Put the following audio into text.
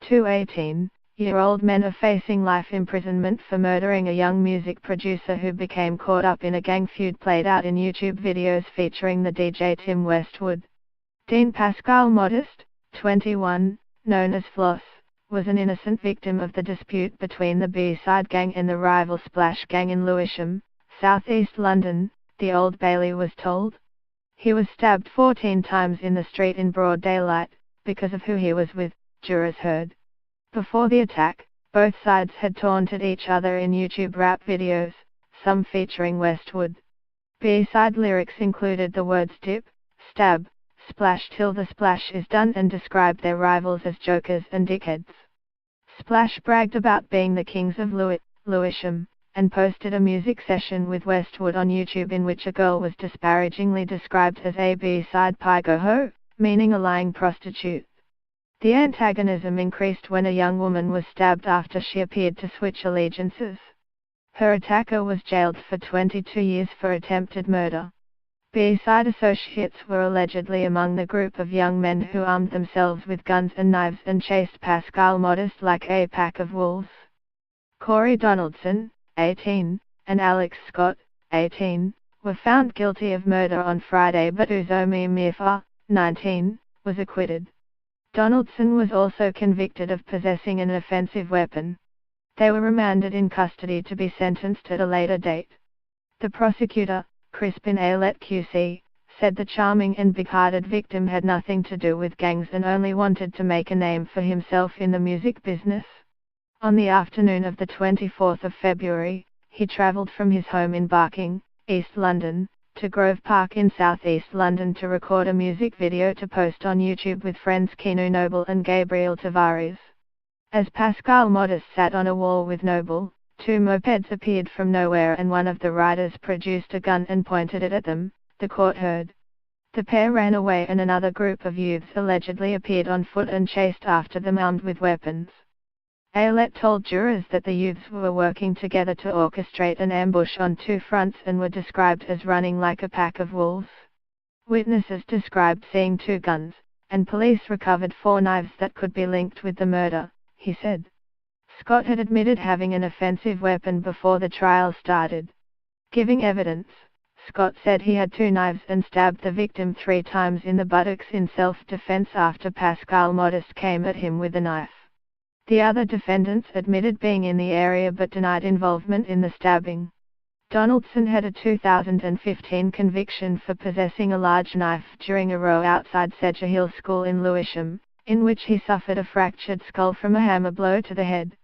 Two 18-year-old men are facing life imprisonment for murdering a young music producer who became caught up in a gang feud played out in YouTube videos featuring the DJ Tim Westwood. Dean Pascal Modest, 21, known as Floss, was an innocent victim of the dispute between the B-Side gang and the rival Splash gang in Lewisham, South East London, the Old Bailey was told. He was stabbed 14 times in the street in broad daylight, because of who he was with, jurors heard. Before the attack, both sides had taunted each other in YouTube rap videos, some featuring Westwood. B-side lyrics included the words dip, stab, splash till the splash is done and described their rivals as jokers and dickheads. Splash bragged about being the kings of Lewisham, and posted a music session with Westwood on YouTube in which a girl was disparagingly described as a B-side pygo-ho, meaning a lying prostitute. The antagonism increased when a young woman was stabbed after she appeared to switch allegiances. Her attacker was jailed for 22 years for attempted murder. B-side associates were allegedly among the group of young men who armed themselves with guns and knives and chased Pascal Modest like a pack of wolves. Corey Donaldson, 18, and Alex Scott, 18, were found guilty of murder on Friday, but Uzomi Mirfa, 19, was acquitted. Donaldson was also convicted of possessing an offensive weapon. They were remanded in custody to be sentenced at a later date. The prosecutor, Crispin Aylett QC, said the charming and big-hearted victim had nothing to do with gangs and only wanted to make a name for himself in the music business. On the afternoon of the 24th of February, he travelled from his home in Barking, East London, to Grove Park in South East London to record a music video to post on YouTube with friends Keanu Noble and Gabriel Tavares. As Pascal Modest sat on a wall with Noble, two mopeds appeared from nowhere and one of the riders produced a gun and pointed it at them, the court heard. The pair ran away and another group of youths allegedly appeared on foot and chased after them armed with weapons. Aylett told jurors that the youths were working together to orchestrate an ambush on two fronts and were described as running like a pack of wolves. Witnesses described seeing two guns, and police recovered 4 knives that could be linked with the murder, he said. Scott had admitted having an offensive weapon before the trial started. Giving evidence, Scott said he had 2 knives and stabbed the victim 3 times in the buttocks in self-defense after Pascal Modest came at him with a knife. The other defendants admitted being in the area but denied involvement in the stabbing. Donaldson had a 2015 conviction for possessing a large knife during a row outside Sedger Hill School in Lewisham, in which he suffered a fractured skull from a hammer blow to the head.